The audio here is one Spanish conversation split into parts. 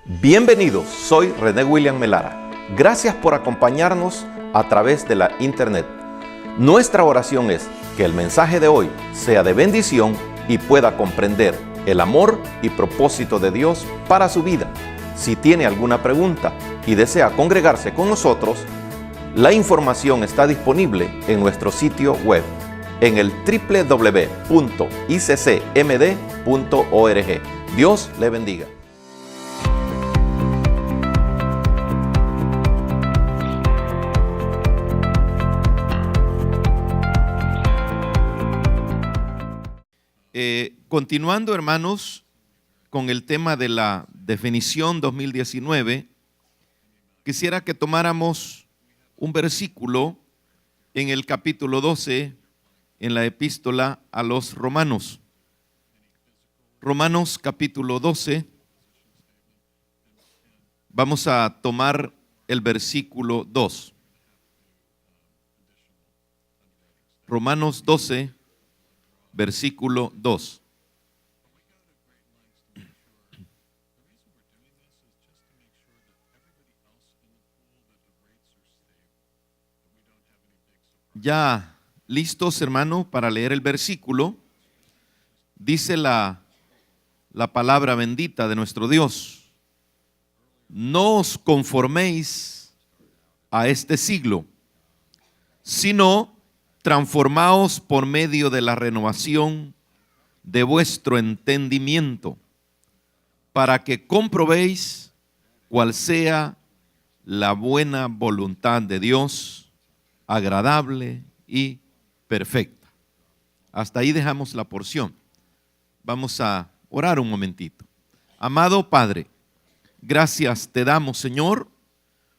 Bienvenidos, soy René William Melara. Gracias por acompañarnos a través de la internet. Nuestra oración es que el mensaje de hoy sea de bendición y pueda comprender el amor y propósito de Dios para su vida. Si tiene alguna pregunta y desea congregarse con nosotros, la información está disponible en nuestro sitio web en el www.iccmd.org. Dios le bendiga. Continuando, hermanos, con el tema de la definición 2019, quisiera que tomáramos un versículo en el capítulo 12, en la epístola a los Romanos. Romanos capítulo 12, vamos a tomar el versículo 2. Romanos 12, versículo 2. Ya listos, hermano, para leer el versículo. Dice la palabra bendita de nuestro Dios: no os conforméis a este siglo, sino transformaos por medio de la renovación de vuestro entendimiento, para que comprobéis cuál sea la buena voluntad de Dios, agradable y perfecta. Hasta ahí dejamos la porción. Vamos a orar un momentito. Amado Padre, gracias te damos, Señor,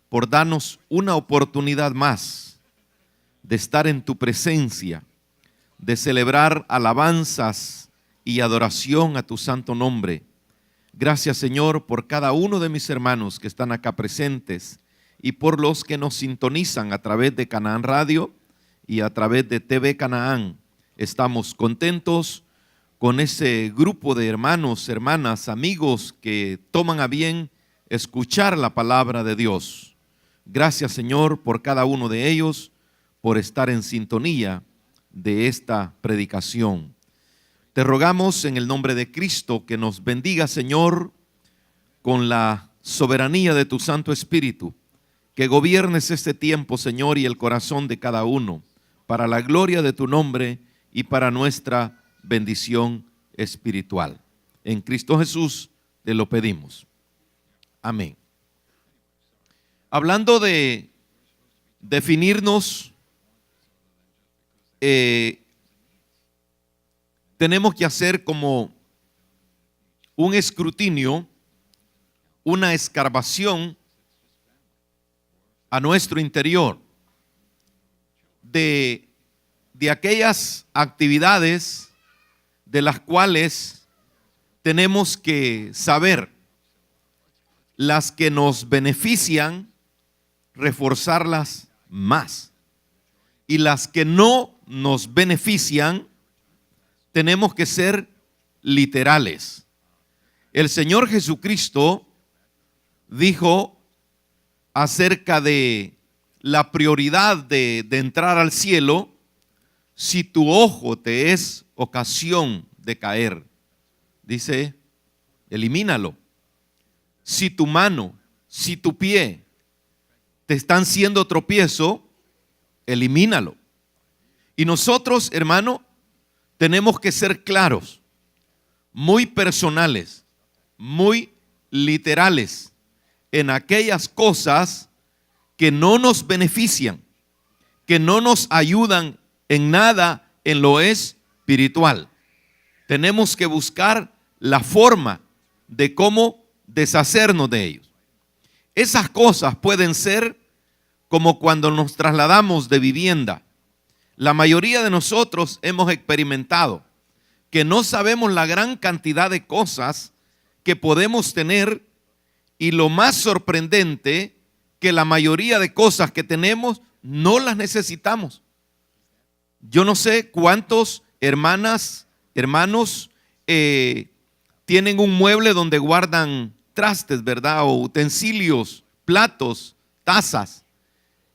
por darnos una oportunidad más de estar en tu presencia, de celebrar alabanzas y adoración a tu santo nombre. Gracias, Señor, por cada uno de mis hermanos que están acá presentes y por los que nos sintonizan a través de Canaán Radio y a través de TV Canaán. Estamos contentos con ese grupo de hermanos, hermanas, amigos que toman a bien escuchar la palabra de Dios. Gracias, Señor, por cada uno de ellos, por estar en sintonía de esta predicación. Te rogamos en el nombre de Cristo que nos bendiga, Señor, con la soberanía de tu Santo Espíritu, que gobiernes este tiempo, Señor, y el corazón de cada uno, para la gloria de tu nombre y para nuestra bendición espiritual. En Cristo Jesús te lo pedimos. Amén. Hablando de definirnos, tenemos que hacer como un escrutinio, una escarbación a nuestro interior de aquellas actividades de las cuales tenemos que saber, las que nos benefician, reforzarlas más, y las que no nos benefician, tenemos que ser literales. El Señor Jesucristo dijo acerca de la prioridad de entrar al cielo: si tu ojo te es ocasión de caer, dice, elimínalo. Si tu mano, si tu pie te están siendo tropiezo, elimínalo. Y nosotros, hermano, tenemos que ser claros, muy personales, muy literales en aquellas cosas que no nos benefician, que no nos ayudan en nada en lo espiritual. Tenemos que buscar la forma de cómo deshacernos de ellos. Esas cosas pueden ser como cuando nos trasladamos de vivienda. La mayoría de nosotros hemos experimentado que no sabemos la gran cantidad de cosas que podemos tener, y lo más sorprendente, que la mayoría de cosas que tenemos no las necesitamos. Yo no sé cuántos hermanos tienen un mueble donde guardan trastes, ¿verdad? O utensilios, platos, tazas.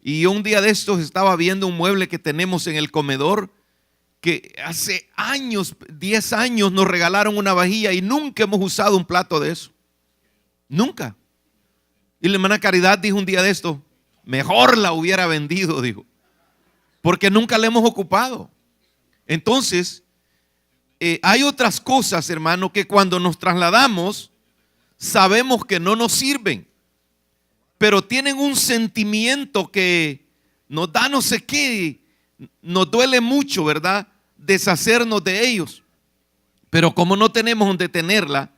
Y un día de estos estaba viendo un mueble que tenemos en el comedor que hace años, 10 años nos regalaron una vajilla y nunca hemos usado un plato de eso. Nunca. Y la hermana Caridad dijo un día de esto, mejor la hubiera vendido, dijo, porque nunca la hemos ocupado. Entonces, hay otras cosas, hermano, que cuando nos trasladamos sabemos que no nos sirven, pero tienen un sentimiento que nos da no sé qué, nos duele mucho, ¿verdad? Deshacernos de ellos. Pero como no tenemos donde tenerla,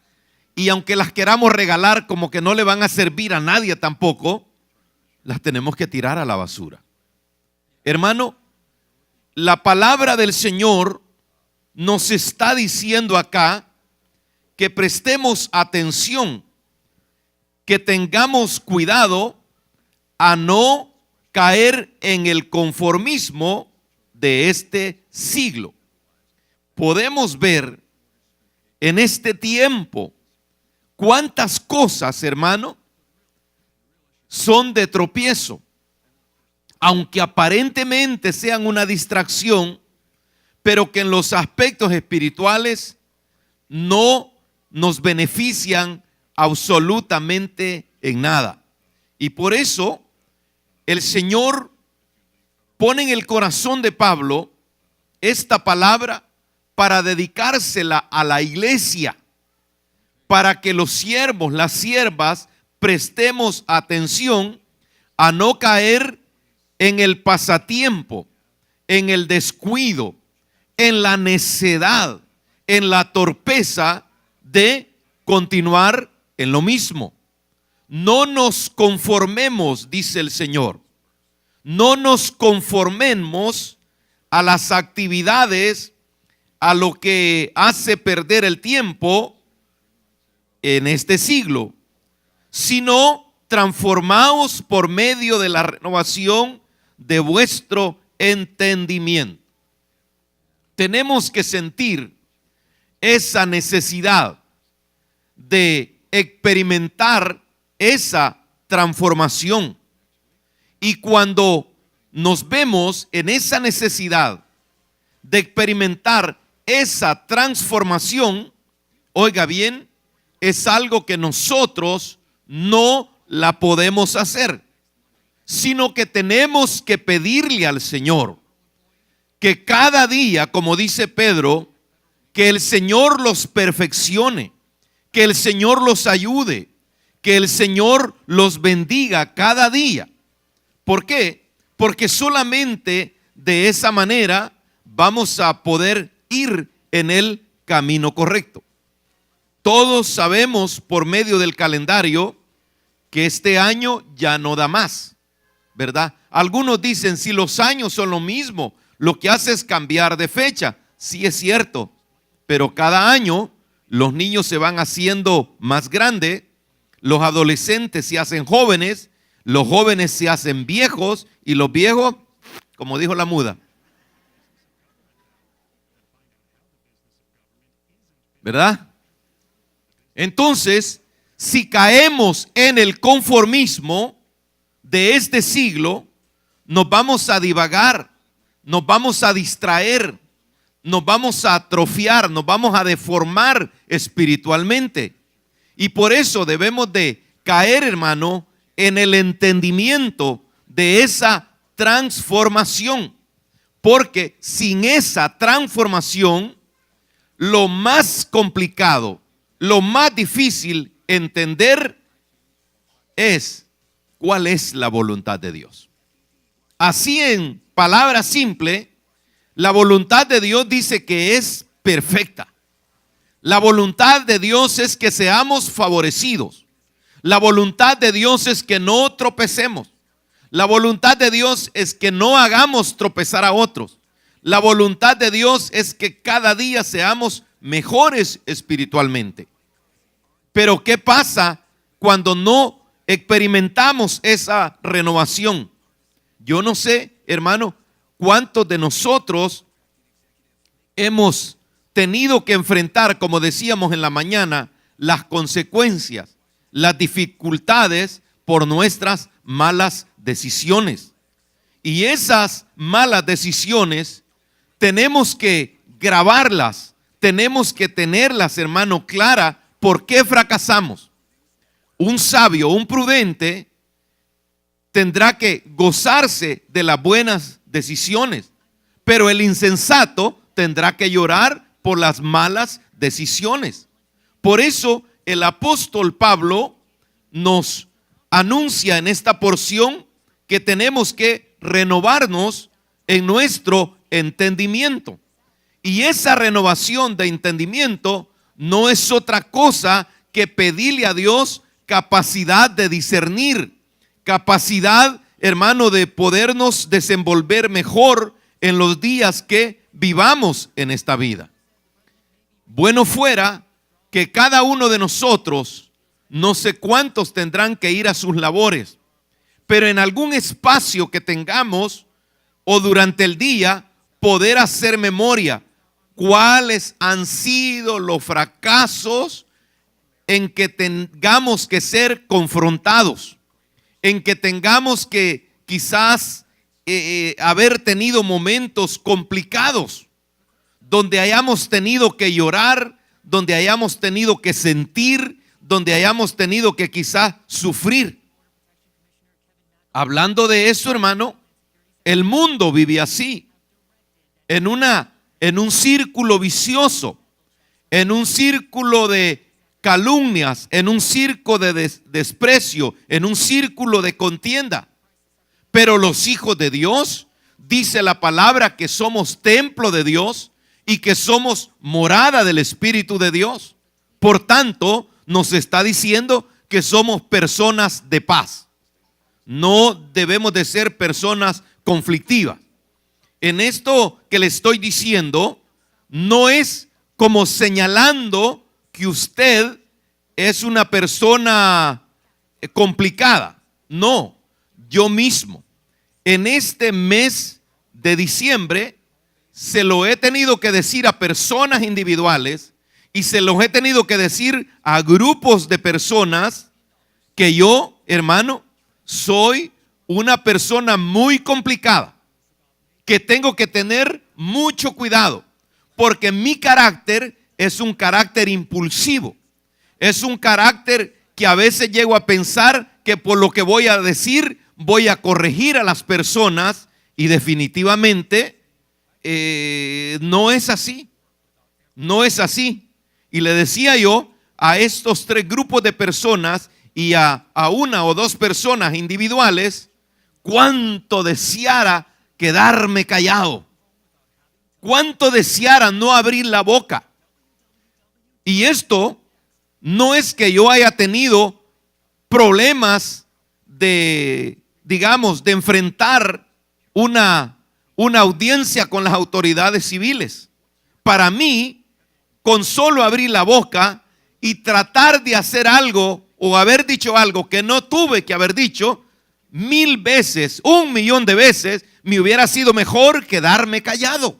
y aunque las queramos regalar, como que no le van a servir a nadie tampoco, las tenemos que tirar a la basura. Hermano, la palabra del Señor nos está diciendo acá que prestemos atención, que tengamos cuidado a no caer en el conformismo de este siglo. Podemos ver en este tiempo cuántas cosas, hermano, son de tropiezo, aunque aparentemente sean una distracción, pero que en los aspectos espirituales no nos benefician absolutamente en nada. Y por eso el Señor pone en el corazón de Pablo esta palabra para dedicársela a la iglesia, para que los siervos, las siervas, prestemos atención a no caer en el pasatiempo, en el descuido, en la necedad, en la torpeza de continuar en lo mismo. No nos conformemos, dice el Señor. No nos conformemos a las actividades, a lo que hace perder el tiempo en este siglo, sino transformaos por medio de la renovación de vuestro entendimiento. Tenemos que sentir esa necesidad de experimentar esa transformación. Y cuando nos vemos en esa necesidad de experimentar esa transformación, oiga bien, es algo que nosotros no la podemos hacer, sino que tenemos que pedirle al Señor que cada día, como dice Pedro, que el Señor los perfeccione, que el Señor los ayude, que el Señor los bendiga cada día. ¿Por qué? Porque solamente de esa manera vamos a poder ir en el camino correcto. Todos sabemos por medio del calendario que este año ya no da más, ¿verdad? Algunos dicen, si los años son lo mismo, lo que hace es cambiar de fecha. Sí, es cierto, pero cada año los niños se van haciendo más grandes, los adolescentes se hacen jóvenes, los jóvenes se hacen viejos y los viejos, como dijo la muda, ¿verdad? Entonces, si caemos en el conformismo de este siglo, nos vamos a divagar, nos vamos a distraer, nos vamos a atrofiar, nos vamos a deformar espiritualmente. Y por eso debemos de caer, hermano, en el entendimiento de esa transformación. Porque sin esa transformación, lo más complicado, lo más difícil entender es cuál es la voluntad de Dios. Así, en palabras simples, la voluntad de Dios dice que es perfecta. La voluntad de Dios es que seamos favorecidos. La voluntad de Dios es que no tropecemos. La voluntad de Dios es que no hagamos tropezar a otros. La voluntad de Dios es que cada día seamos mejores espiritualmente. Pero ¿qué pasa cuando no experimentamos esa renovación? Yo no sé, hermano, cuántos de nosotros hemos tenido que enfrentar, como decíamos en la mañana, las consecuencias las dificultades por nuestras malas decisiones. Y esas malas decisiones tenemos que grabarlas, tenemos que tenerlas, hermano, clara. ¿Por qué fracasamos? Un sabio, un prudente, tendrá que gozarse de las buenas decisiones, pero el insensato tendrá que llorar por las malas decisiones. Por eso el apóstol Pablo nos anuncia en esta porción que tenemos que renovarnos en nuestro entendimiento. Y esa renovación de entendimiento no es otra cosa que pedirle a Dios capacidad de discernir, capacidad, hermano, de podernos desenvolver mejor en los días que vivamos en esta vida. Bueno fuera que cada uno de nosotros, no sé cuántos tendrán que ir a sus labores, pero en algún espacio que tengamos o durante el día poder hacer memoria cuáles han sido los fracasos en que tengamos que ser confrontados, en que tengamos que quizás haber tenido momentos complicados, donde hayamos tenido que llorar, donde hayamos tenido que sentir, donde hayamos tenido que quizás sufrir. Hablando de eso, hermano, el mundo vive así, en un círculo vicioso, en un círculo de calumnias, en un círculo de desprecio, en un círculo de contienda. Pero los hijos de Dios, dice la palabra que somos templo de Dios y que somos morada del Espíritu de Dios. Por tanto, nos está diciendo que somos personas de paz. No debemos de ser personas conflictivas. En esto que le estoy diciendo, no es como señalando que usted es una persona complicada. No, yo mismo, en este mes de diciembre, se lo he tenido que decir a personas individuales y se los he tenido que decir a grupos de personas que yo, hermano, soy una persona muy complicada, que tengo que tener mucho cuidado, porque mi carácter es un carácter impulsivo, es un carácter que a veces llego a pensar que por lo que voy a decir voy a corregir a las personas y definitivamente no es así, no es así. Y le decía yo a estos tres grupos de personas y a una o dos personas individuales, cuánto deseara quedarme callado, cuánto deseara no abrir la boca. Y esto no es que yo haya tenido problemas de, digamos, de enfrentar una audiencia con las autoridades civiles. Para mí, con solo abrir la boca y tratar de hacer algo o haber dicho algo que no tuve que haber dicho, 1000 veces, 1,000,000 de veces, me hubiera sido mejor quedarme callado.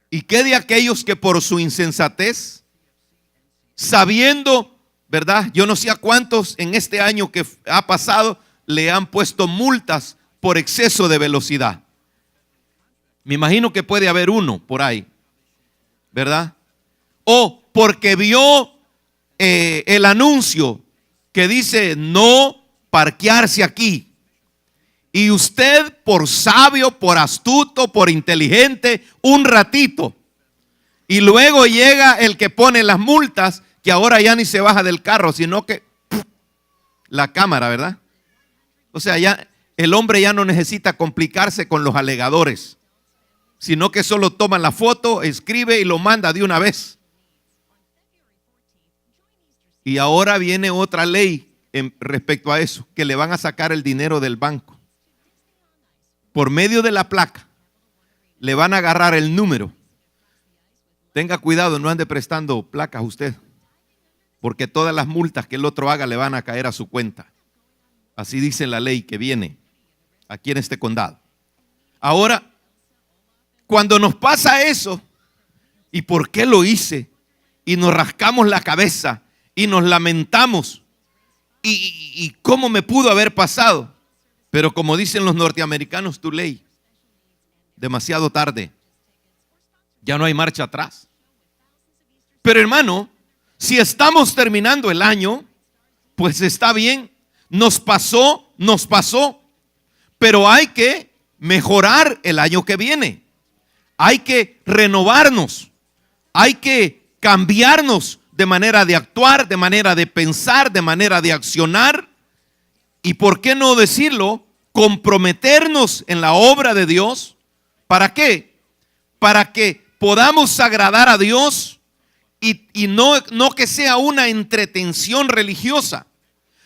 ¿Y qué de aquellos que por su insensatez, sabiendo, verdad, yo no sé a cuántos en este año que ha pasado le han puesto multas por exceso de velocidad? Me imagino que puede haber uno por ahí, ¿verdad? O porque vio el anuncio que dice no parquearse aquí. Y usted, por sabio, por astuto, por inteligente, un ratito. Y luego llega el que pone las multas, que ahora ya ni se baja del carro, sino que la cámara, ¿verdad? O sea, ya el hombre ya no necesita complicarse con los alegadores, sino que solo toma la foto, escribe y lo manda de una vez. Y ahora viene otra ley respecto a eso, que le van a sacar el dinero del banco. Por medio de la placa, le van a agarrar el número. Tenga cuidado, no ande prestando placas usted, porque todas las multas que el otro haga le van a caer a su cuenta. Así dice la ley que viene aquí en este condado. Ahora, cuando nos pasa eso, ¿y por qué lo hice? Y nos rascamos la cabeza y nos lamentamos. ¿Y cómo me pudo haber pasado? Pero como dicen los norteamericanos, too late. Demasiado tarde. Ya no hay marcha atrás. Pero hermano, si estamos terminando el año, pues está bien. Nos pasó. Pero hay que mejorar el año que viene. Hay que renovarnos. Hay que cambiarnos de manera de actuar, de manera de pensar, de manera de accionar. Y por qué no decirlo, comprometernos en la obra de Dios. ¿Para qué? Para que podamos agradar a Dios y no que sea una entretención religiosa,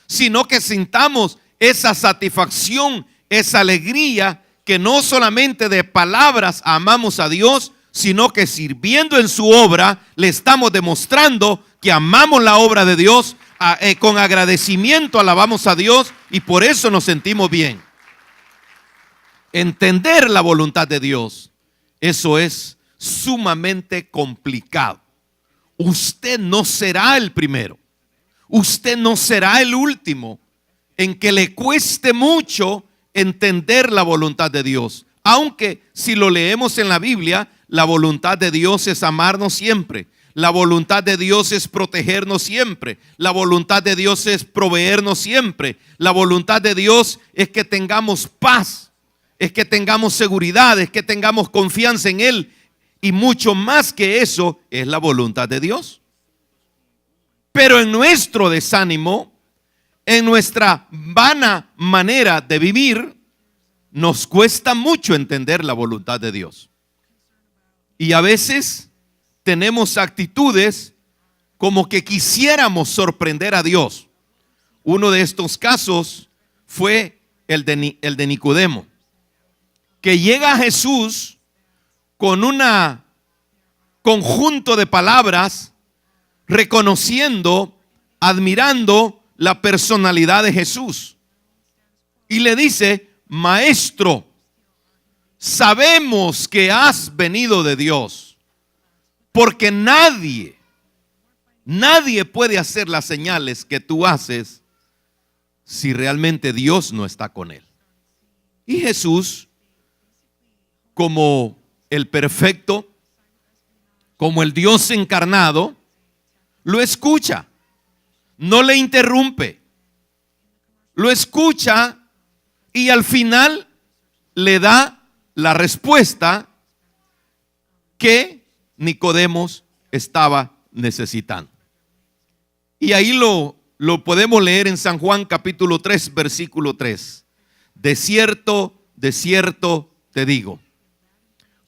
sino que sintamos esa satisfacción, esa alegría, que no solamente de palabras amamos a Dios, sino que sirviendo en su obra le estamos demostrando que amamos la obra de Dios, con agradecimiento alabamos a Dios y por eso nos sentimos bien. Entender la voluntad de Dios, eso es sumamente complicado. Usted no será el primero, usted no será el último en que le cueste mucho entender la voluntad de Dios. Aunque si lo leemos en la Biblia, la voluntad de Dios es amarnos siempre. La voluntad de Dios es protegernos siempre. La voluntad de Dios es proveernos siempre. La voluntad de Dios es que tengamos paz, es que tengamos seguridad, es que tengamos confianza en Él. Y mucho más que eso es la voluntad de Dios. Pero en nuestro desánimo, en nuestra vana manera de vivir, nos cuesta mucho entender la voluntad de Dios. Y a veces tenemos actitudes como que quisiéramos sorprender a Dios. Uno de estos casos fue el de Nicodemo, que llega a Jesús con un conjunto de palabras, reconociendo, admirando la personalidad de Jesús. Y le dice: Maestro, sabemos que has venido de Dios, porque nadie puede hacer las señales que tú haces si realmente Dios no está con él. Y Jesús, como el perfecto, como el Dios encarnado, lo escucha, no le interrumpe, lo escucha y al final le da la respuesta que Nicodemos estaba necesitando. Y ahí lo podemos leer en San Juan capítulo 3, versículo 3. De cierto te digo,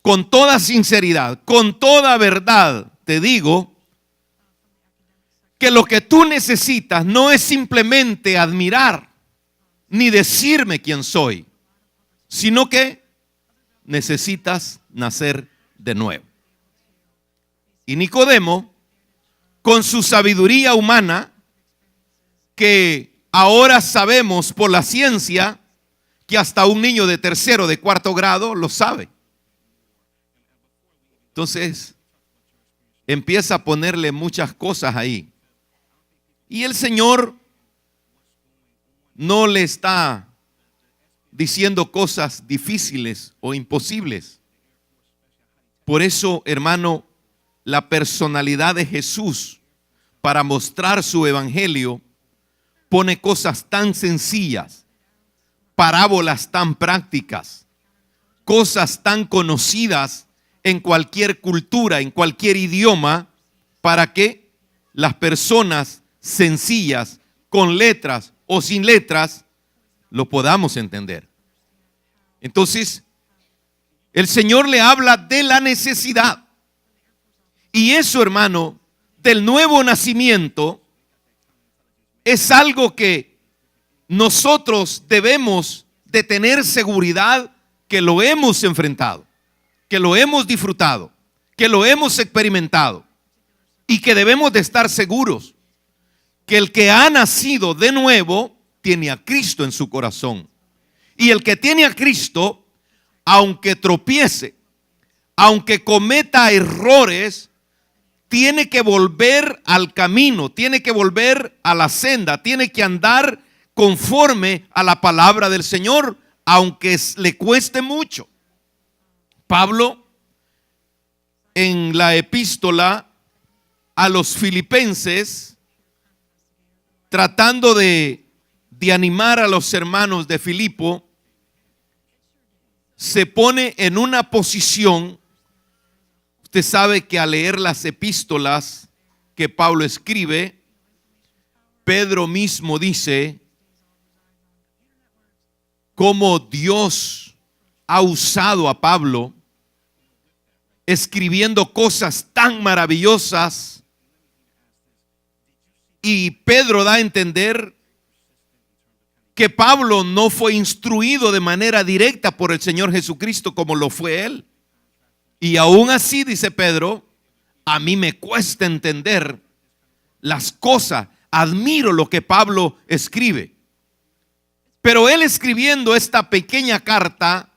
con toda sinceridad, con toda verdad te digo, que lo que tú necesitas no es simplemente admirar ni decirme quién soy, sino que necesitas nacer de nuevo. Y Nicodemo, con su sabiduría humana, que ahora sabemos por la ciencia que hasta un niño de tercero, de cuarto grado lo sabe. Entonces empieza a ponerle muchas cosas ahí. Y el Señor no le está diciendo cosas difíciles o imposibles. Por eso, hermano, la personalidad de Jesús para mostrar su evangelio pone cosas tan sencillas, parábolas tan prácticas, cosas tan conocidas en cualquier cultura, en cualquier idioma, para que las personas sencillas, con letras o sin letras, lo podamos entender. Entonces, el Señor le habla de la necesidad. Y eso, hermano, del nuevo nacimiento, es algo que nosotros debemos de tener seguridad que lo hemos enfrentado, que lo hemos disfrutado, que lo hemos experimentado y que debemos de estar seguros que el que ha nacido de nuevo tiene a Cristo en su corazón. Y el que tiene a Cristo, aunque tropiece, aunque cometa errores, tiene que volver al camino, tiene que volver a la senda, tiene que andar conforme a la palabra del Señor, aunque le cueste mucho. Pablo, en la epístola a los filipenses, tratando de animar a los hermanos de Filipo, se pone en una posición. Usted sabe que al leer las epístolas que Pablo escribe, Pedro mismo dice cómo Dios ha usado a Pablo escribiendo cosas tan maravillosas, y Pedro da a entender que Pablo no fue instruido de manera directa por el Señor Jesucristo como lo fue él. Y aún así, dice Pedro, a mí me cuesta entender las cosas, admiro lo que Pablo escribe. Pero él, escribiendo esta pequeña carta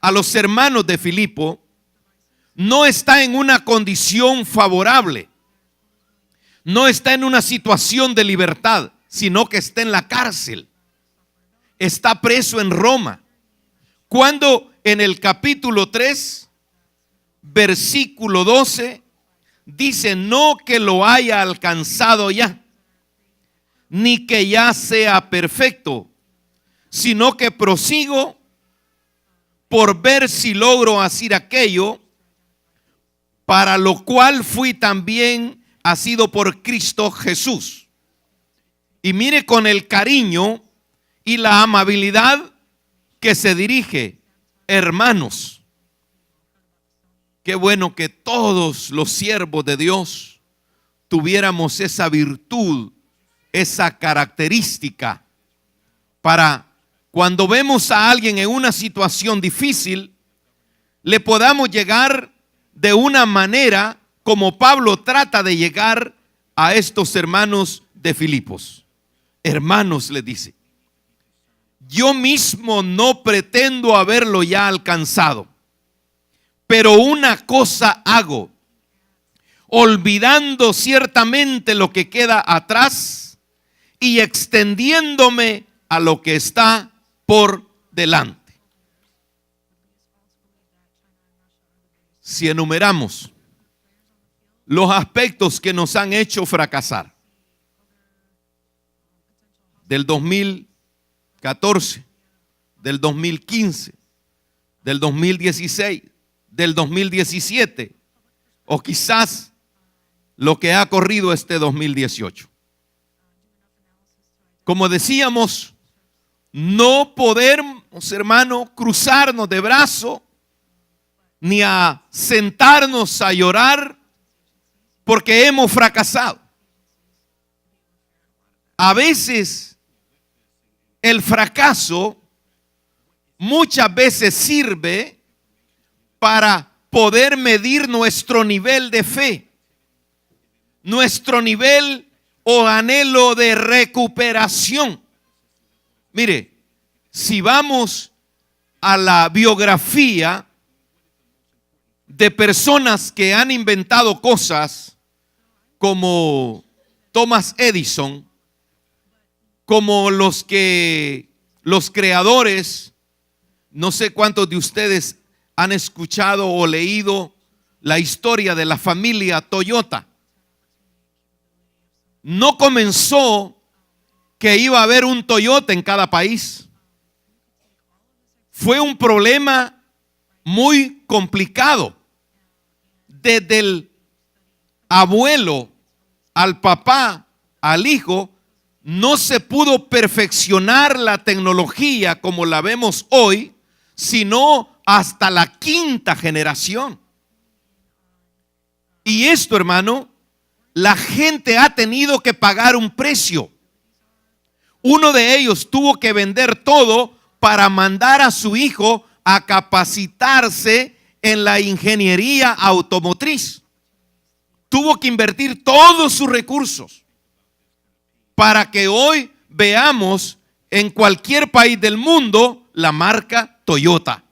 a los hermanos de Filipo, no está en una condición favorable, no está en una situación de libertad, sino que está en la cárcel, está preso en Roma. Cuando en el capítulo 3, versículo 12, dice: no que lo haya alcanzado ya, ni que ya sea perfecto, sino que prosigo por ver si logro hacer aquello para lo cual fui también asido por Cristo Jesús. Y mire con el cariño y la amabilidad que se dirige: hermanos. Qué bueno que todos los siervos de Dios tuviéramos esa virtud, esa característica, para cuando vemos a alguien en una situación difícil, le podamos llegar de una manera como Pablo trata de llegar a estos hermanos de Filipos. Hermanos, le dice, yo mismo no pretendo haberlo ya alcanzado, pero una cosa hago, olvidando ciertamente lo que queda atrás y extendiéndome a lo que está por delante. Si enumeramos los aspectos que nos han hecho fracasar del 2014, del 2015, del 2016, del 2017, o quizás lo que ha corrido este 2018. Como decíamos, no podemos, hermano, cruzarnos de brazo ni a sentarnos a llorar porque hemos fracasado. A veces el fracaso muchas veces sirve para poder medir nuestro nivel de fe, nuestro nivel o anhelo de recuperación. Mire, si vamos a la biografía de personas que han inventado cosas como Thomas Edison, como los creadores, no sé cuántos de ustedes han escuchado o leído la historia de la familia Toyota. No comenzó que iba a haber un Toyota en cada país. Fue un problema muy complicado. Desde el abuelo al papá, al hijo, no se pudo perfeccionar la tecnología como la vemos hoy, sino hasta la quinta generación. Y esto, hermano, la gente ha tenido que pagar un precio. Uno de ellos tuvo que vender todo para mandar a su hijo a capacitarse en la ingeniería automotriz. Tuvo que invertir todos sus recursos para que hoy veamos en cualquier país del mundo la marca Toyota.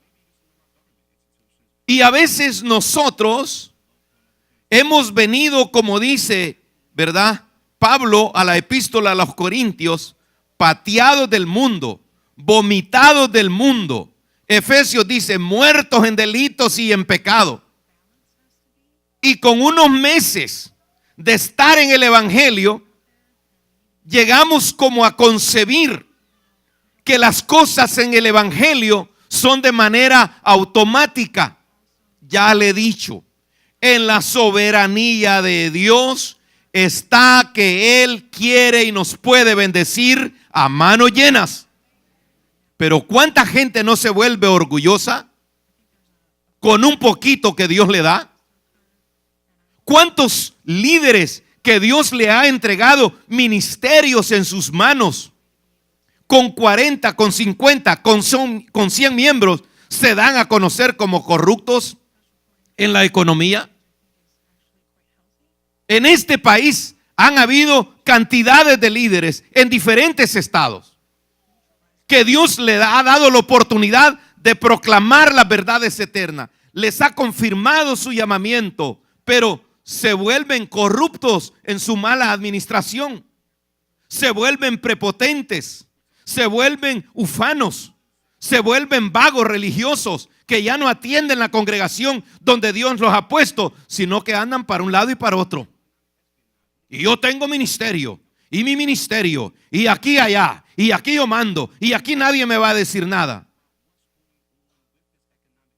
Y a veces nosotros Hemos venido, como dice, ¿verdad?, Pablo a la epístola a los Corintios, pateados del mundo, vomitados del mundo. Efesios dice, muertos en delitos y en pecado. Y con unos meses de estar en el evangelio, llegamos como a concebir que las cosas en el evangelio son de manera automática. Ya le he dicho, en la soberanía de Dios está que Él quiere y nos puede bendecir a manos llenas. Pero ¿cuánta gente no se vuelve orgullosa con un poquito que Dios le da? ¿Cuántos líderes que Dios le ha entregado ministerios en sus manos, con 40, con 50, con 100 miembros, se dan a conocer como corruptos en la economía? En este país han habido cantidades de líderes en diferentes estados que Dios le ha dado la oportunidad de proclamar las verdades eternas. Les ha confirmado su llamamiento, pero se vuelven corruptos en su mala administración. Se vuelven prepotentes, se vuelven ufanos, se vuelven vagos religiosos que ya no atienden la congregación donde Dios los ha puesto, sino que andan para un lado y para otro. Y yo tengo ministerio, y mi ministerio, y aquí allá, y aquí yo mando, y aquí nadie me va a decir nada.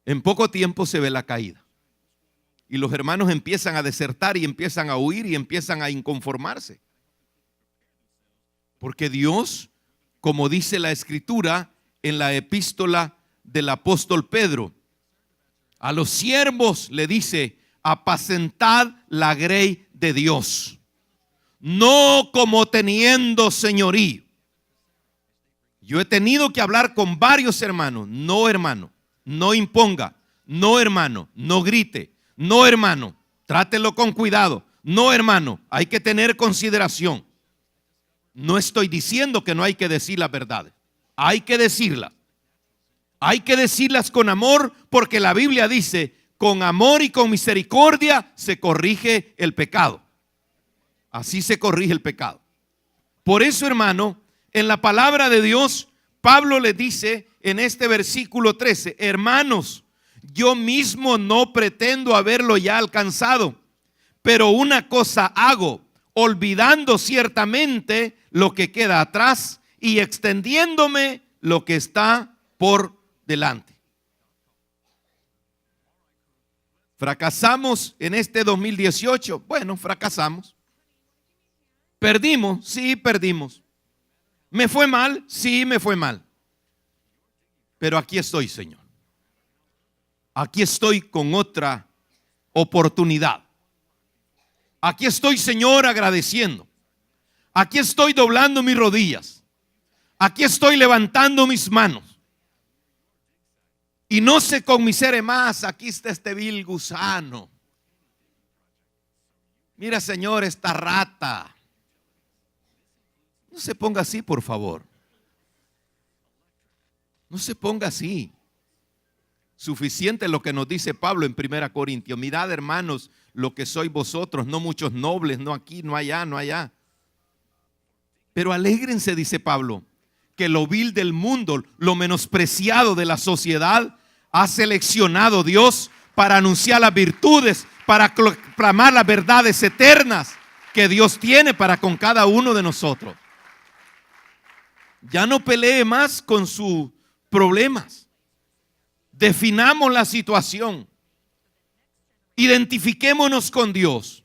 En poco tiempo se ve la caída. Y los hermanos empiezan a desertar y empiezan a huir y empiezan a inconformarse. Porque Dios, como dice la Escritura en la epístola del apóstol Pedro, a los siervos le dice, apacentad la grey de Dios, no como teniendo señorío. Yo he tenido que hablar con varios hermanos. No, hermano, no imponga. No, hermano, no grite. No, hermano, trátelo con cuidado. No, hermano, hay que tener consideración. No estoy diciendo que no hay que decir las verdades. Hay que decirlas. Hay que decirlas con amor, porque la Biblia dice, con amor y con misericordia se corrige el pecado. Así se corrige el pecado. Por eso, hermano, en la palabra de Dios, Pablo le dice en este versículo 13, hermanos, yo mismo no pretendo haberlo ya alcanzado, pero una cosa hago, olvidando ciertamente lo que queda atrás y extendiéndome lo que está por delante. ¿Fracasamos en este 2018? Bueno, fracasamos. ¿Perdimos? Sí, perdimos. ¿Me fue mal? Sí, me fue mal. Pero aquí estoy, Señor. Aquí estoy con otra oportunidad. Aquí estoy, Señor, agradeciendo. Aquí estoy doblando mis rodillas. Aquí estoy levantando mis manos. Y no se conmisere más. Aquí está este vil gusano. Mira, Señor, esta rata. No se ponga así, por favor. No se ponga así. Suficiente lo que nos dice Pablo en 1 Corintios. Mirad, hermanos, lo que sois vosotros, no muchos nobles, no aquí, no allá, no allá. Pero alégrense, dice Pablo, que lo vil del mundo, lo menospreciado de la sociedad, ha seleccionado Dios para anunciar las virtudes, para proclamar las verdades eternas que Dios tiene para con cada uno de nosotros. Ya no pelee más con sus problemas. Definamos la situación. Identifiquémonos con Dios.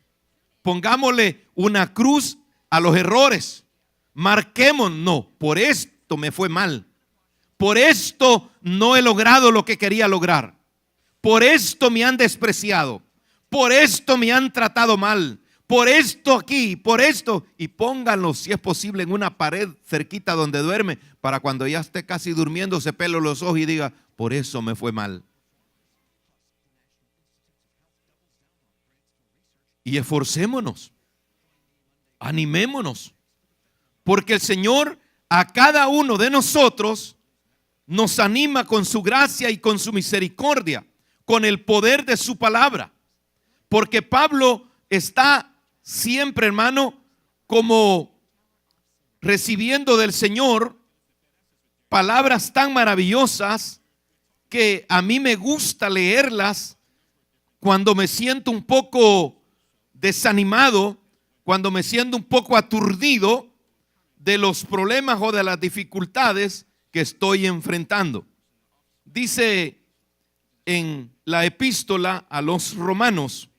Pongámosle una cruz a los errores. Marquémonos, no, por esto me fue mal. Por esto no he logrado lo que quería lograr. Por esto me han despreciado. Por esto me han tratado mal. Por esto aquí, por esto. Y pónganlo, si es posible, en una pared cerquita donde duerme, para cuando ya esté casi durmiendo se pele los ojos y diga, por eso me fue mal. Y esforcémonos, animémonos, porque el Señor a cada uno de nosotros nos anima con su gracia y con su misericordia, con el poder de su palabra. Porque Pablo está siempre, hermano, como recibiendo del Señor palabras tan maravillosas que a mí me gusta leerlas cuando me siento un poco desanimado, cuando me siento un poco aturdido de los problemas o de las dificultades que estoy enfrentando. Dice en la epístola a los Romanos,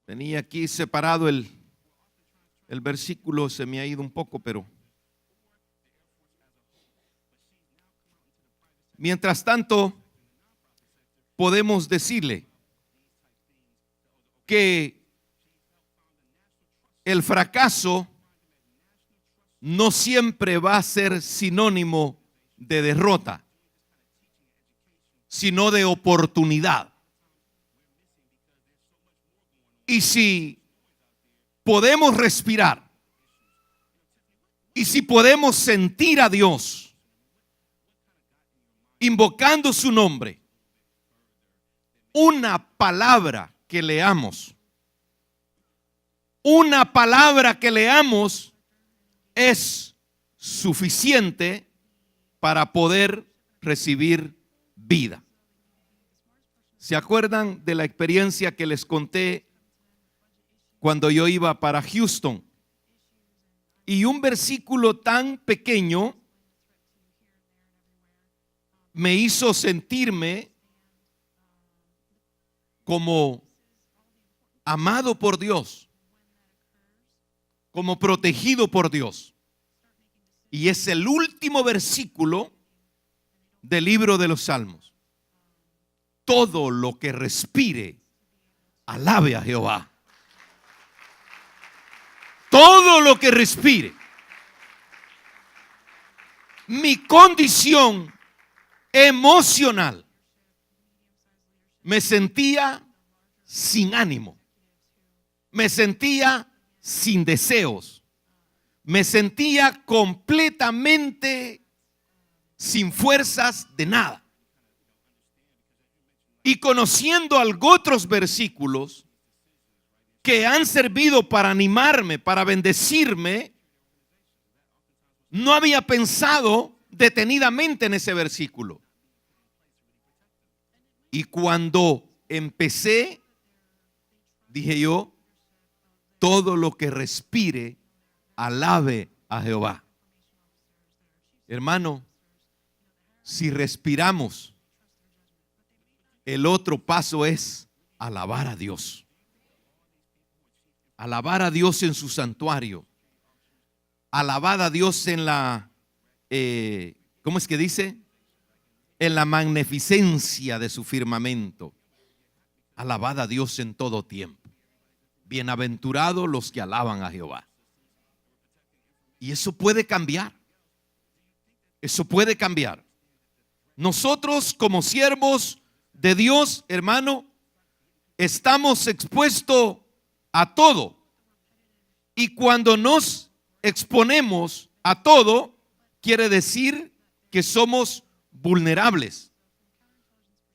tenía aquí separado el versículo, se me ha ido un poco, pero mientras tanto podemos decirle que el fracaso no siempre va a ser sinónimo de derrota, sino de oportunidad. Y si podemos respirar y si podemos sentir a Dios invocando su nombre, una palabra que leamos, es suficiente para poder recibir vida. ¿Se acuerdan de la experiencia que les conté cuando yo iba para Houston? Y un versículo tan pequeño me hizo sentirme como amado por Dios, como protegido por Dios. Y es el último versículo del libro de los Salmos. Todo lo que respire, alabe a Jehová. Todo lo que respire. Mi condición emocional, me sentía sin ánimo, me sentía sin deseos, me sentía completamente sin fuerzas de nada. Y conociendo otros versículos que han servido para animarme, para bendecirme, no había pensado detenidamente en ese versículo. Y cuando empecé, dije yo, todo lo que respire, alabe a Jehová. Hermano, si respiramos, el otro paso es alabar a Dios. Alabar a Dios en su santuario. Alabar a Dios en la, ¿cómo es que dice? En la magnificencia de su firmamento. Alabad a Dios en todo tiempo. Bienaventurados los que alaban a Jehová. Y eso puede cambiar. Eso puede cambiar. Nosotros como siervos de Dios, hermano, estamos expuestos a todo. Y cuando nos exponemos a todo, quiere decir que somos vulnerables.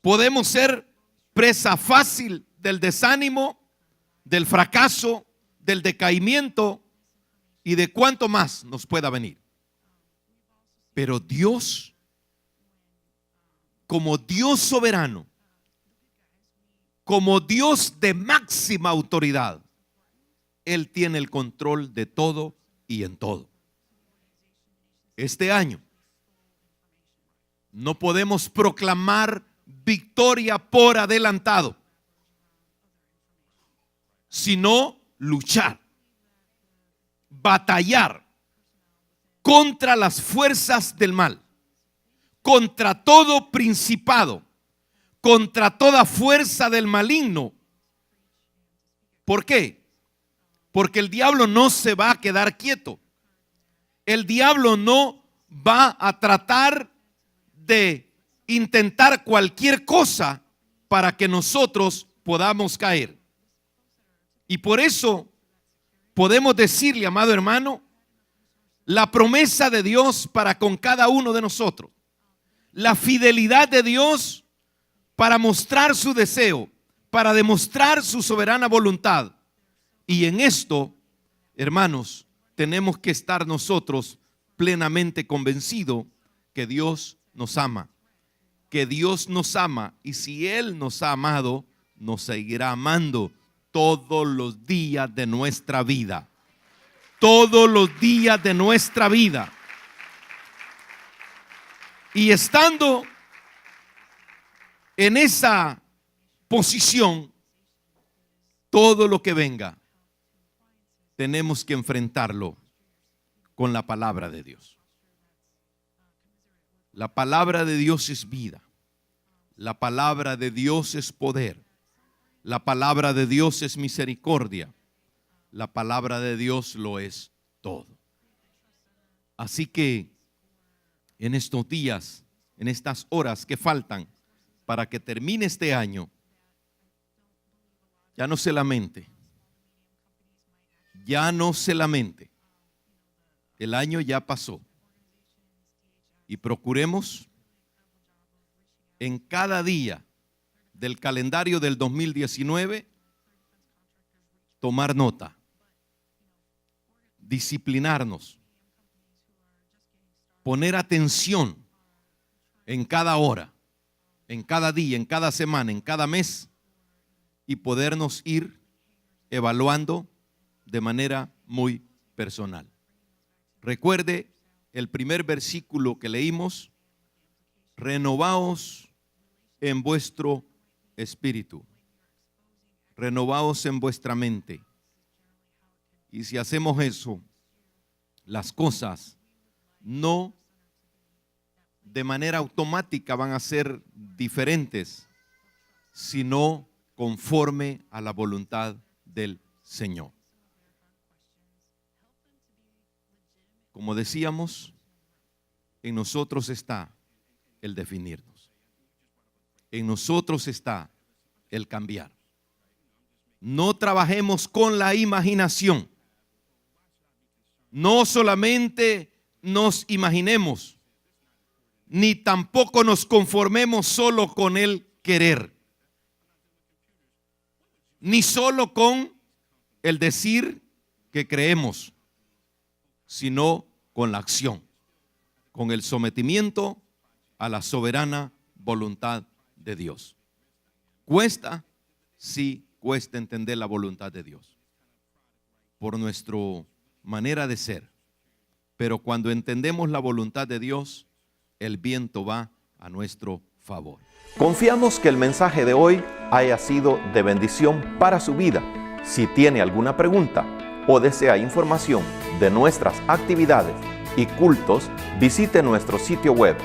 Podemos ser presa fácil del desánimo, del fracaso, del decaimiento y de cuanto más nos pueda venir. Pero Dios, como Dios soberano, como Dios de máxima autoridad, Él tiene el control de todo y en todo. Este año no podemos proclamar victoria por adelantado, sino luchar, batallar contra las fuerzas del mal, contra todo principado, contra toda fuerza del maligno. ¿Por qué? Porque el diablo no se va a quedar quieto. El diablo no va a tratar de intentar cualquier cosa para que nosotros podamos caer. Y por eso podemos decirle, amado hermano, la promesa de Dios para con cada uno de nosotros, la fidelidad de Dios para mostrar su deseo, para demostrar su soberana voluntad. Y en esto, hermanos, tenemos que estar nosotros plenamente convencidos que Dios nos ama, que Dios nos ama, y si Él nos ha amado, nos seguirá amando todos los días de nuestra vida. Todos los días de nuestra vida. Y estando en esa posición, todo lo que venga, tenemos que enfrentarlo con la palabra de Dios. La palabra de Dios es vida. La palabra de Dios es poder. La palabra de Dios es misericordia. La palabra de Dios lo es todo. Así que en estos días, en estas horas que faltan para que termine este año, ya no se lamente. Ya no se lamente. El año ya pasó. Y procuremos en cada día del calendario del 2019 tomar nota, disciplinarnos, poner atención en cada hora, en cada día, en cada semana, en cada mes, y podernos ir evaluando de manera muy personal. Recuerde el primer versículo que leímos: renovaos en vuestro espíritu, renovaos en vuestra mente. Y si hacemos eso, las cosas no de manera automática van a ser diferentes, sino conforme a la voluntad del Señor. Como decíamos, en nosotros está el definirnos. En nosotros está el cambiar. No trabajemos con la imaginación. No solamente nos imaginemos, ni tampoco nos conformemos solo con el querer, ni solo con el decir que creemos, sino con la acción, con el sometimiento a la soberana voluntad de Dios. ¿Cuesta? Sí, cuesta entender la voluntad de Dios por nuestra manera de ser. Pero cuando entendemos la voluntad de Dios, el viento va a nuestro favor. Confiamos que el mensaje de hoy haya sido de bendición para su vida. Si tiene alguna pregunta o desea información de nuestras actividades y cultos, visite nuestro sitio web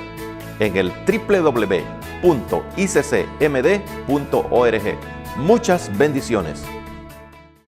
en el www.iccmd.org. Muchas bendiciones.